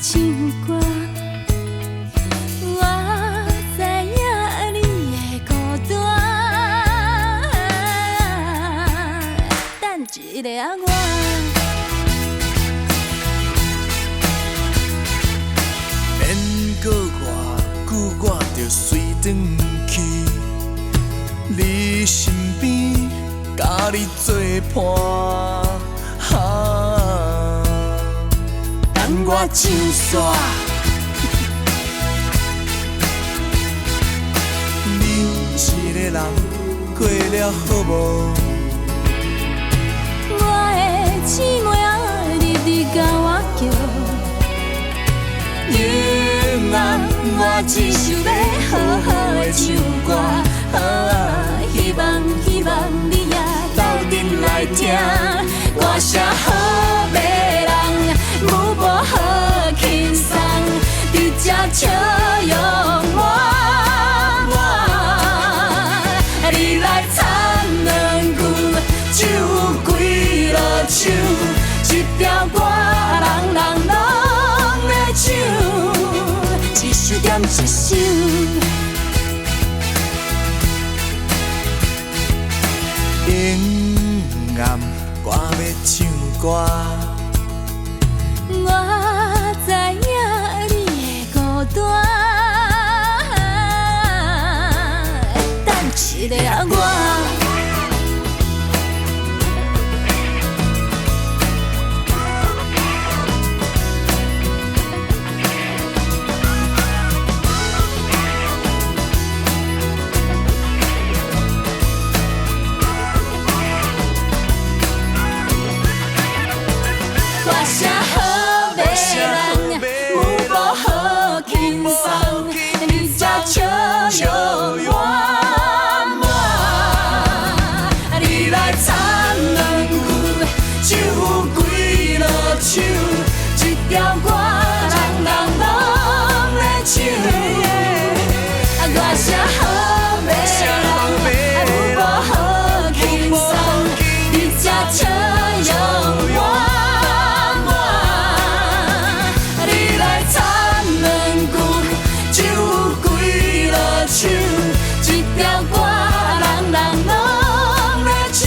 唱歌。我知影你的孤单，等一个我。免过偌久，我就随转去你身边，甲你作伴。等我唱煞，你一个人过了好无？我的姊妹仔日日甲我叫，今晚我只想要好好的唱歌，希望你也斗阵来听，歌声好迷人，舞步好轻松，伫这笑容我。你来唱两句，酒几落唱，一条歌人人拢会唱，一首点一首。阴暗，我要唱歌。我知影你的孤单，等一个我。歌声好迷人，舞步好轻松，你这笑容满满。你来唱两句，酒几落唱，一条歌人人拢会唱。歌声好迷人，舞步好轻松，你这笑容满。一条歌人人拢会唱，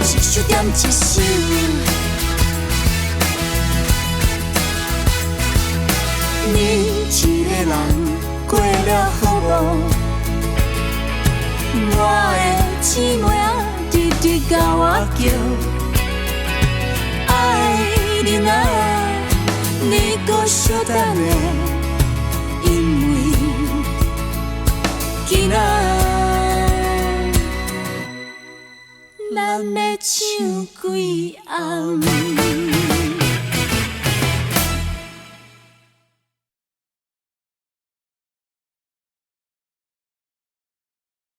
一首点一首。你一个人过了好无？我的姊妹仔日日甲我叫，爱你啊，你搁小等下。今仔咱要唱几暗？